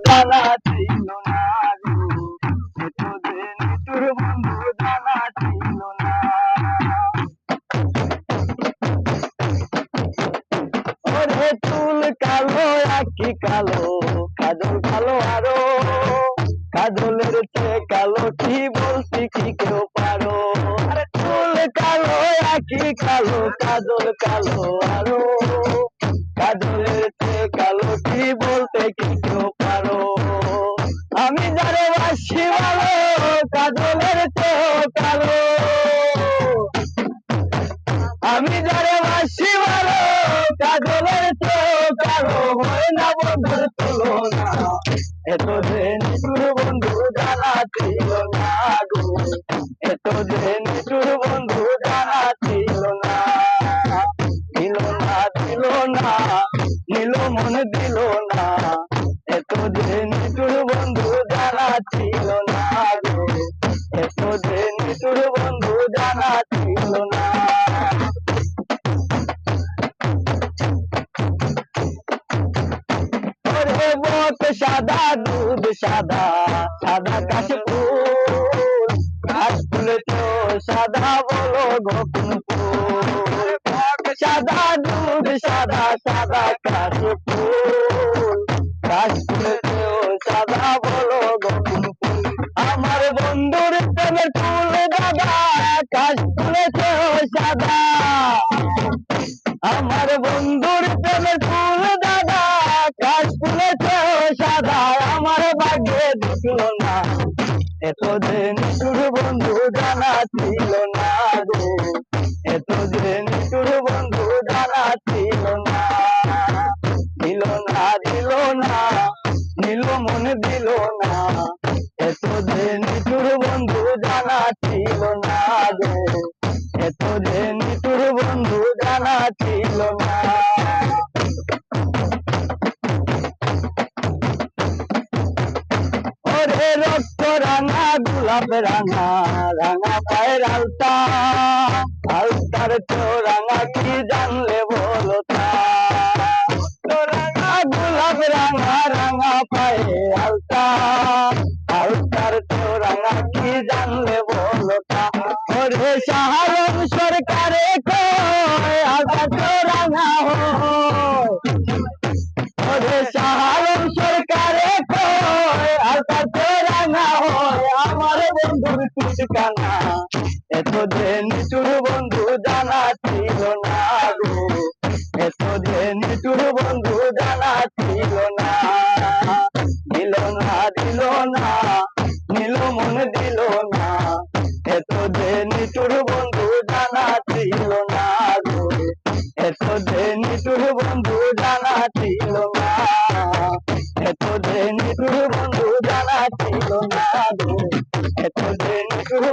জানা ছিল না গো, এত যে নিঠুর বন্ধু জানা ছিল না। ওরে চুল কালো আঁখি কালো, কাজল কালো আরো, কাজলের চেয়ে কালো কি বলছি কি কেউ পারো। আরে চুল কালো আঁখি কালো, কাজল কালো আরো, কাজলের চেয়ে কালো কি বলতে কি কেউ পারো। আমি যারে বাসি ভালো, কাজলের চেয়েও কালো। আমি যারে বাসি ভালো, কাজলের চেয়েও কালো। হয় না বন্ধুর তুলনা, এত যে নিঠুর বন্ধু জানা ছিল না গো, এত যে নিঠুর বন্ধু জানা ছিল না। দিল না দিল না, নিল মন দিল না, এত যে নিঠুর বন্ধু জানা ছিল না গো, এত যে নিঠুর বন্ধু জানা ছিল না। ওরে বক সাদা দুধ সাদা, সাদা কাশফুল, কাশফুলে তো সাদা বলো গোপন ফুল। বক সাদা দুধ সাদা, সাদা কাশফুল, কাশফুলে তো সাদা বলো গোপন ফুল। আমার বন্ধুর প্রেমের ফুল দাদা, কাশফুলে তো সাদা। আমার বন্ধুর প্রেমের ফুল দাদা, কাশফুলে চেয়েও সাদা। আমার ভাগ্যে দিছিল না, এত যে নিঠুর বন্ধু জানা ছিল না গো, এত যে নিঠুর বন্ধু জানা ছিল না। দিল না দিল না, নিল মন দিল না, এত যে নিঠুর বন্ধু জানা ছিল না গো, এত যে নিঠুর বন্ধু জানা ছিল না। ওরে রক্ত রাঙা গোলাপ রাঙা, রাঙা পায়ের আলতা, আলতার চেয়েও রাঙা কি জানলে বলো তা। রাঙা গোলাপ রাঙা, রাঙা পায়ে আলতা, আলতার চেয়েও রাঙা কি জানলে বলো তা। ওরে শাহরম সরকারে কয় আলতা চেয়েও রাঙা হয়। ওরে শাহরম সরকারে কয় আলতা চেয়েও রাঙা হয়। আমার বন্ধুর ঠিকানা, এত যে নিঠুর বন্ধু জানা ছিল না গো, এত যে নিঠুর বন্ধু জানা ছিল না। দিল না দিল না, নিল মন দিল না, এত যে নিঠুর বন্ধু জানা ছিল না গো, এত যে নিঠুর বন্ধু জানা ছিল না, এত যে নিঠুর বন্ধু জানা ছিল না গো, এত যে নিঠুর